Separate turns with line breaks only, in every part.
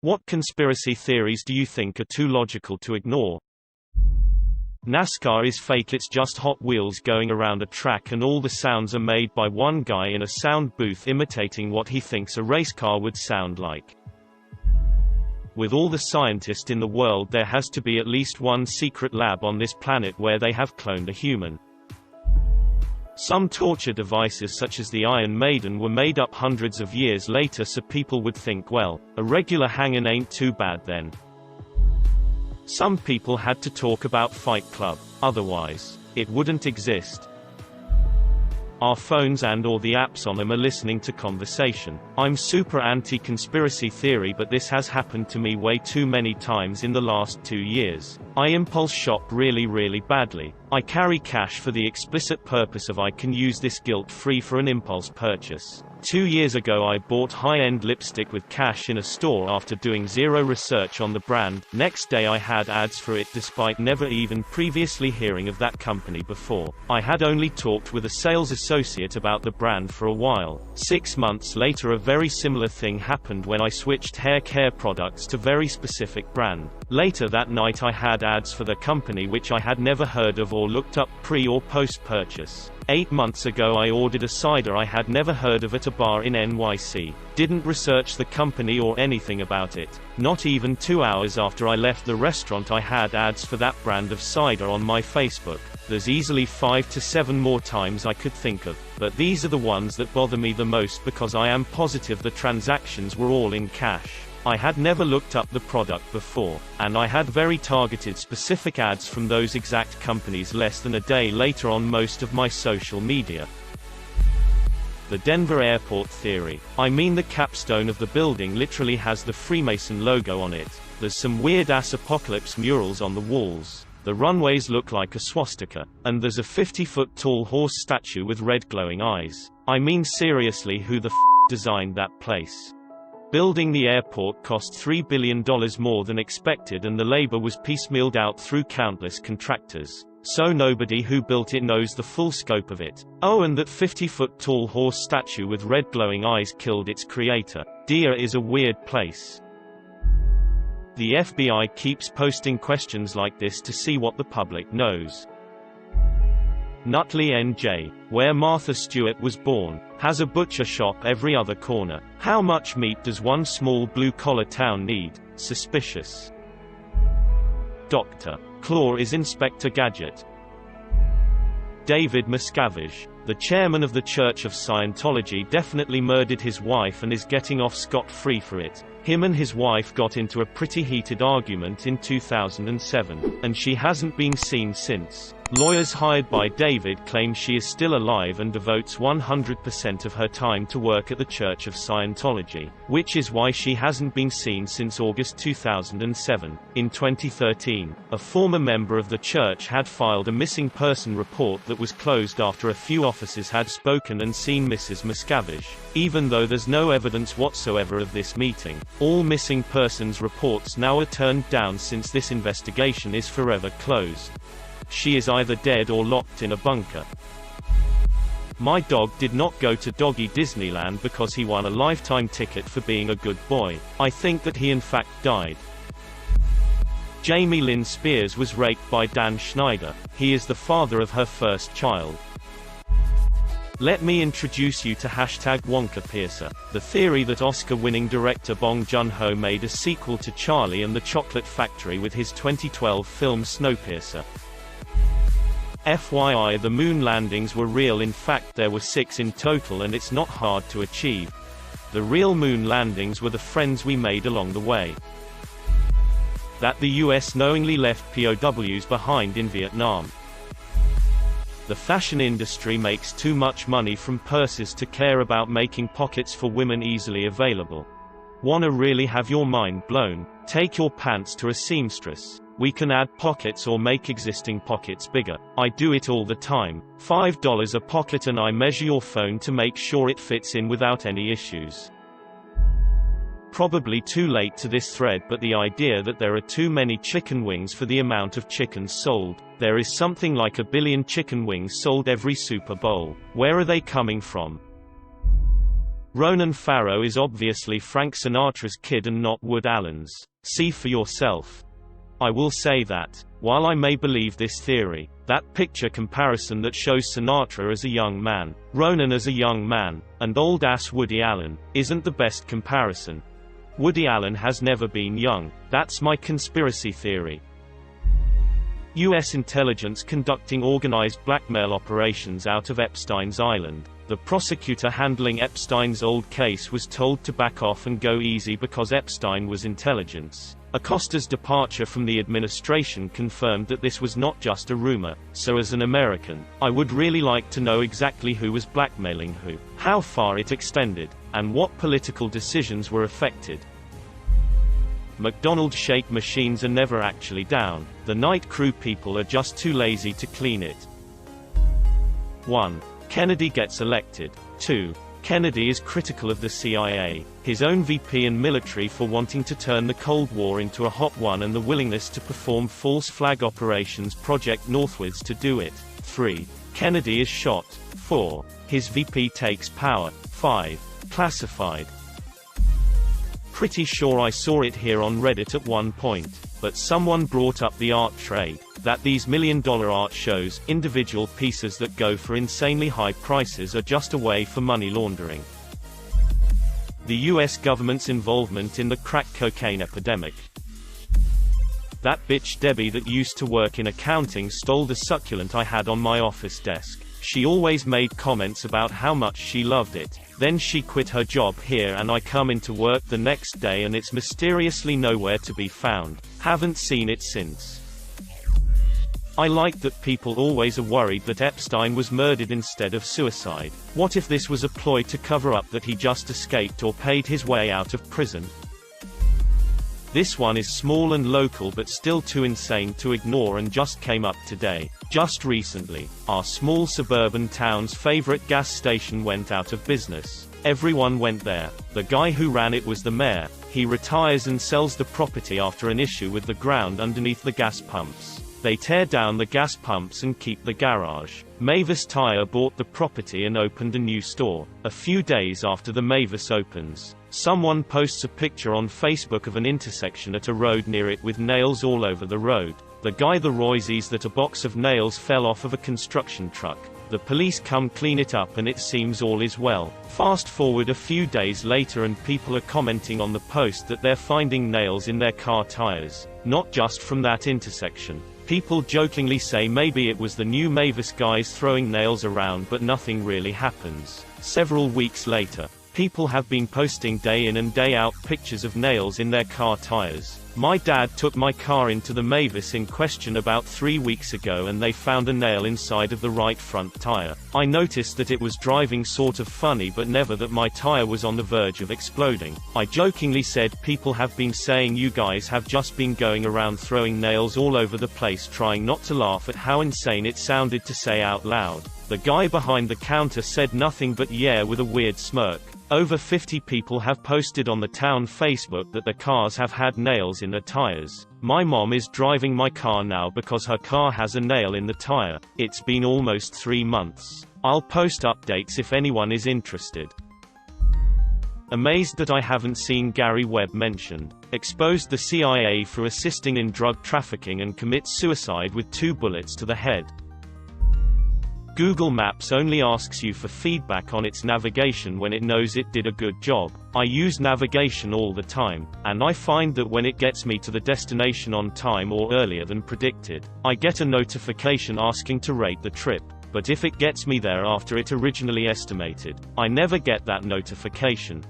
What conspiracy theories do you think are too logical to ignore? NASCAR is fake. It's just Hot Wheels going around a track and all the sounds are made by one guy in a sound booth imitating what he thinks a race car would sound like. With all the scientists in the world, there has to be at least one secret lab on this planet where they have cloned a human. Some torture devices such as the Iron Maiden were made up hundreds of years later so people would think, well, a regular hanging ain't too bad then. Some people had to talk about Fight Club, otherwise, it wouldn't exist. Our phones and/or the apps on them are listening to conversation. I'm super anti-conspiracy theory, but this has happened to me way too many times in the last 2 years. I impulse shop really badly. I carry cash for the explicit purpose of I can use this guilt-free for an impulse purchase. 2 years ago I bought high-end lipstick with cash in a store after doing zero research on the brand. Next day I had ads for it despite never even previously hearing of that company before. I had only talked with a sales associate about the brand for a while. 6 months later a very similar thing happened when I switched hair care products to very specific brand. Later that night I had ads for the company which I had never heard of or looked up pre or post purchase. 8 months ago I ordered a cider I had never heard of at a bar in NYC. Didn't research the company or anything about it. Not even 2 hours after I left the restaurant I had ads for that brand of cider on my Facebook. There's easily 5 to 7 more times I could think of, but these are the ones that bother me the most because I am positive the transactions were all in cash. I had never looked up the product before, and I had very targeted specific ads from those exact companies less than a day later on most of my social media. The Denver airport theory. I mean, the capstone of the building literally has the Freemason logo on it. There's some weird-ass apocalypse murals on the walls. The runways look like a swastika. And there's a 50-foot tall horse statue with red glowing eyes. I mean, seriously, who the designed that place? Building the airport cost $3 billion more than expected and the labor was piecemealed out through countless contractors. So nobody who built it knows the full scope of it. Oh, and that 50-foot tall horse statue with red glowing eyes killed its creator. Dia is a weird place. The FBI keeps posting questions like this to see what the public knows. Nutley, NJ, where Martha Stewart was born, has a butcher shop every other corner. How much meat does one small blue-collar town need? Suspicious. Dr. Claw is Inspector Gadget. David Miscavige, the chairman of the Church of Scientology, definitely murdered his wife and is getting off scot-free for it. Him and his wife got into a pretty heated argument in 2007, and she hasn't been seen since. Lawyers hired by David claim she is still alive and devotes 100% of her time to work at the Church of Scientology, which is why she hasn't been seen since August 2007. In 2013, a former member of the church had filed a missing person report that was closed after a few officers had spoken and seen Mrs. Miscavige. Even though there's no evidence whatsoever of this meeting, all missing persons reports now are turned down since this investigation is forever closed. She is either dead or locked in a bunker. My dog did not go to Doggy Disneyland because he won a lifetime ticket for being a good boy. I think that he in fact died. Jamie Lynn Spears was raped by Dan Schneider. He is the father of her first child. Let me introduce you to #WonkaPiercer, the theory that Oscar-winning director Bong Joon-ho made a sequel to Charlie and the Chocolate Factory with his 2012 film Snowpiercer. FYI, the moon landings were real. In fact, there were 6 in total and it's not hard to achieve. The real moon landings were the friends we made along the way. That the US knowingly left POWs behind in Vietnam. The fashion industry makes too much money from purses to care about making pockets for women easily available. Wanna really have your mind blown? Take your pants to a seamstress. We can add pockets or make existing pockets bigger. I do it all the time. $5 a pocket and I measure your phone to make sure it fits in without any issues. Probably too late to this thread, but the idea that there are too many chicken wings for the amount of chickens sold. There is something like 1 billion chicken wings sold every Super Bowl. Where are they coming from? Ronan Farrow is obviously Frank Sinatra's kid and not Woody Allen's. See for yourself. I will say that, while I may believe this theory, that picture comparison that shows Sinatra as a young man, Ronan as a young man, and old-ass Woody Allen, isn't the best comparison. Woody Allen has never been young. That's my conspiracy theory. U.S. intelligence conducting organized blackmail operations out of Epstein's Island. The prosecutor handling Epstein's old case was told to back off and go easy because Epstein was intelligence. Acosta's departure from the administration confirmed that this was not just a rumor, so as an American, I would really like to know exactly who was blackmailing who, how far it extended, and what political decisions were affected. McDonald's shake machines are never actually down. The night crew people are just too lazy to clean it. 1. Kennedy gets elected. 2. Kennedy is critical of the CIA, his own VP and military for wanting to turn the Cold War into a hot one and the willingness to perform false flag operations Project Northwoods to do it. 3. Kennedy is shot. 4. His VP takes power. 5. Classified. Pretty sure I saw it here on Reddit at one point, but someone brought up the art trade, that these million-dollar art shows, individual pieces that go for insanely high prices, are just a way for money laundering. The US government's involvement in the crack cocaine epidemic. That bitch Debbie that used to work in accounting stole the succulent I had on my office desk. She always made comments about how much she loved it. Then she quit her job here and I come into work the next day and it's mysteriously nowhere to be found. Haven't seen it since. I like that people always are worried that Epstein was murdered instead of suicide. What if this was a ploy to cover up that he just escaped or paid his way out of prison? This one is small and local but still too insane to ignore and just came up today. Just recently, our small suburban town's favorite gas station went out of business. Everyone went there. The guy who ran it was the mayor. He retires and sells the property after an issue with the ground underneath the gas pumps. They tear down the gas pumps and keep the garage. Mavis Tire bought the property and opened a new store. A few days after the Mavis opens, someone posts a picture on Facebook of an intersection at a road near it with nails all over the road. The guy the Roy sees that a box of nails fell off of a construction truck. The police come clean it up and it seems all is well. Fast forward a few days later and people are commenting on the post that they're finding nails in their car tires. Not just from that intersection. People jokingly say maybe it was the new Mavis guys throwing nails around, but nothing really happens. Several weeks later, people have been posting day in and day out pictures of nails in their car tires. My dad took my car into the Mavis in question about 3 weeks ago and they found a nail inside of the right front tire. I noticed that it was driving sort of funny but never that my tire was on the verge of exploding. I jokingly said people have been saying you guys have just been going around throwing nails all over the place, trying not to laugh at how insane it sounded to say out loud. The guy behind the counter said nothing but yeah with a weird smirk. Over 50 people have posted on the town Facebook that their cars have had nails in their tires. My mom is driving my car now because her car has a nail in the tire. It's been almost 3 months. I'll post updates if anyone is interested. Amazed that I haven't seen Gary Webb mentioned. Exposed the CIA for assisting in drug trafficking and commits suicide with 2 bullets to the head. Google Maps only asks you for feedback on its navigation when it knows it did a good job. I use navigation all the time, and I find that when it gets me to the destination on time or earlier than predicted, I get a notification asking to rate the trip. But if it gets me there after it originally estimated, I never get that notification.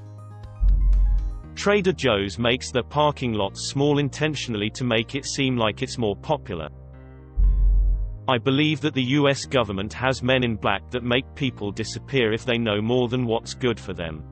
Trader Joe's makes their parking lots small intentionally to make it seem like it's more popular. I believe that the US government has men in black that make people disappear if they know more than what's good for them.